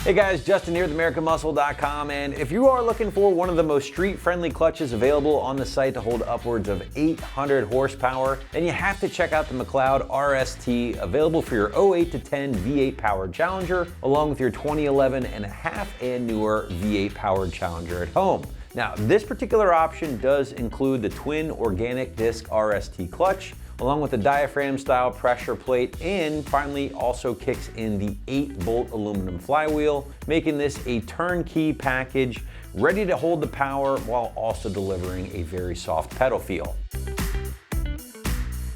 Hey guys, Justin here with AmericanMuscle.com, and if you are looking for one of the most street-friendly clutches available on the site to hold upwards of 800 horsepower, then you have to check out the McLeod RST, available for your 08 to 10 V8 powered Challenger, along with your 2011 and a half and newer V8 powered Challenger at home. Now, this particular option does include the twin organic disc RST clutch, along with the diaphragm style pressure plate, and finally also kicks in the 8-bolt aluminum flywheel, making this a turnkey package ready to hold the power while also delivering a very soft pedal feel.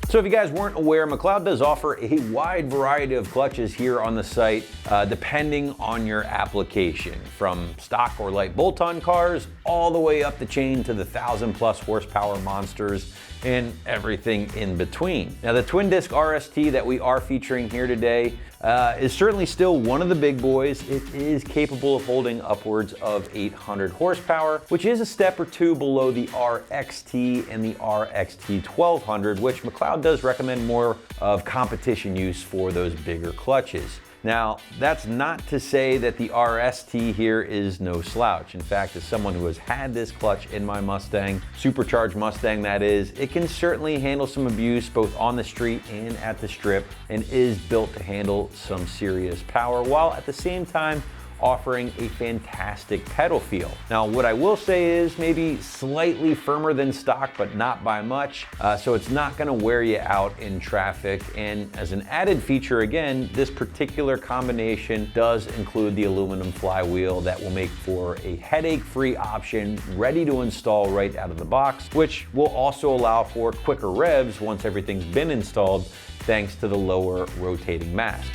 So if you guys weren't aware, McLeod does offer a wide variety of clutches here on the site, depending on your application, from stock or light bolt-on cars all the way up the chain to the 1,000+ horsepower monsters and everything in between. Now, the twin disc RST that we are featuring here today is certainly still one of the big boys. It is capable of holding upwards of 800 horsepower, which is a step or two below the RXT and the RXT 1200, which McLeod does recommend more of competition use for those bigger clutches. Now, that's not to say that the RST here is no slouch. In fact, as someone who has had this clutch in my Mustang, supercharged Mustang that is, it can certainly handle some abuse both on the street and at the strip, and is built to handle some serious power, while at the same time offering a fantastic pedal feel. Now, what I will say is maybe slightly firmer than stock, but not by much, so it's not gonna wear you out in traffic. And as an added feature, again, this particular combination does include the aluminum flywheel that will make for a headache-free option, ready to install right out of the box, which will also allow for quicker revs once everything's been installed, thanks to the lower rotating mast.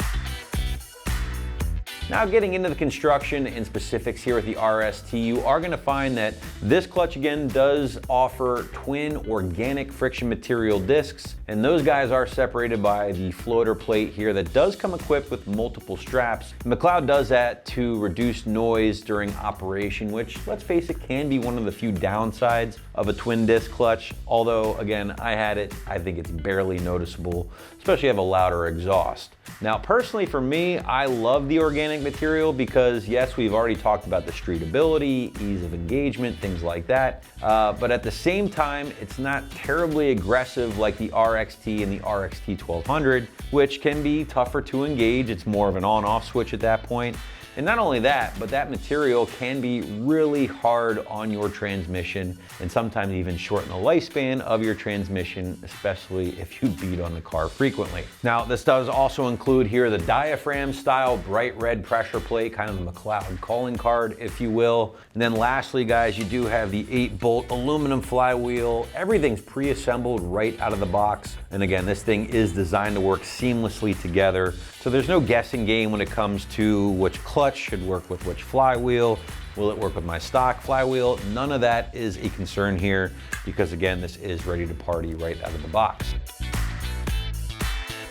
Now, getting into the construction and specifics here with the RST, you are going to find that this clutch again does offer twin organic friction material discs, and those guys are separated by the floater plate here that does come equipped with multiple straps. McLeod does that to reduce noise during operation, which, let's face it, can be one of the few downsides of a twin disc clutch. Although, again, I had it, I think it's barely noticeable, especially if you have a louder exhaust. Now, personally for me, I love the organic material because, yes, we've already talked about the streetability, ease of engagement, things like that. But at the same time, it's not terribly aggressive like the RXT and the RXT 1200, which can be tougher to engage. It's more of an on-off switch at that point. And not only that, but that material can be really hard on your transmission and sometimes even shorten the lifespan of your transmission, especially if you beat on the car frequently. Now, this does also include here the diaphragm style bright red pressure plate, kind of the McLeod calling card, if you will. And then lastly, guys, you do have the 8-bolt aluminum flywheel. Everything's pre-assembled right out of the box. And again, this thing is designed to work seamlessly together. So there's no guessing game when it comes to which clutch should work with which flywheel. Will it work with my stock flywheel? None of that is a concern here because, again, this is ready to party right out of the box.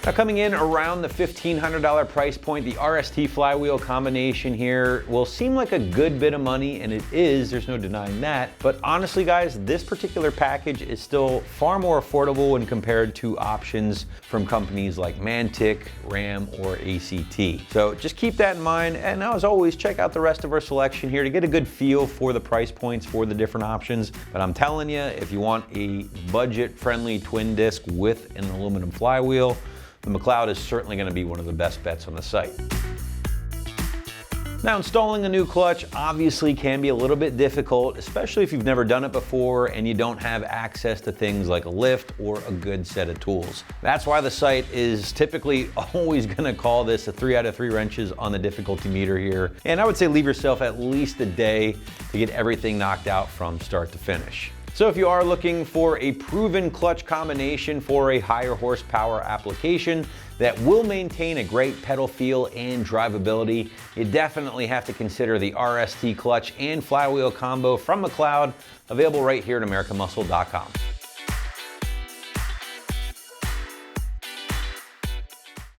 Now, coming in around the $1,500 price point, the RST flywheel combination here will seem like a good bit of money, and it is, there's no denying that. But honestly, guys, this particular package is still far more affordable when compared to options from companies like Mantic, Ram, or ACT. So just keep that in mind, and as always, check out the rest of our selection here to get a good feel for the price points for the different options. But I'm telling you, if you want a budget-friendly twin disc with an aluminum flywheel, the McLeod is certainly going to be one of the best bets on the site. Now, installing a new clutch obviously can be a little bit difficult, especially if you've never done it before and you don't have access to things like a lift or a good set of tools. That's why the site is typically always going to call this a 3 out of 3 wrenches on the difficulty meter here. And I would say leave yourself at least a day to get everything knocked out from start to finish. So if you are looking for a proven clutch combination for a higher horsepower application that will maintain a great pedal feel and drivability, you definitely have to consider the RST clutch and flywheel combo from McLeod, available right here at AmericanMuscle.com.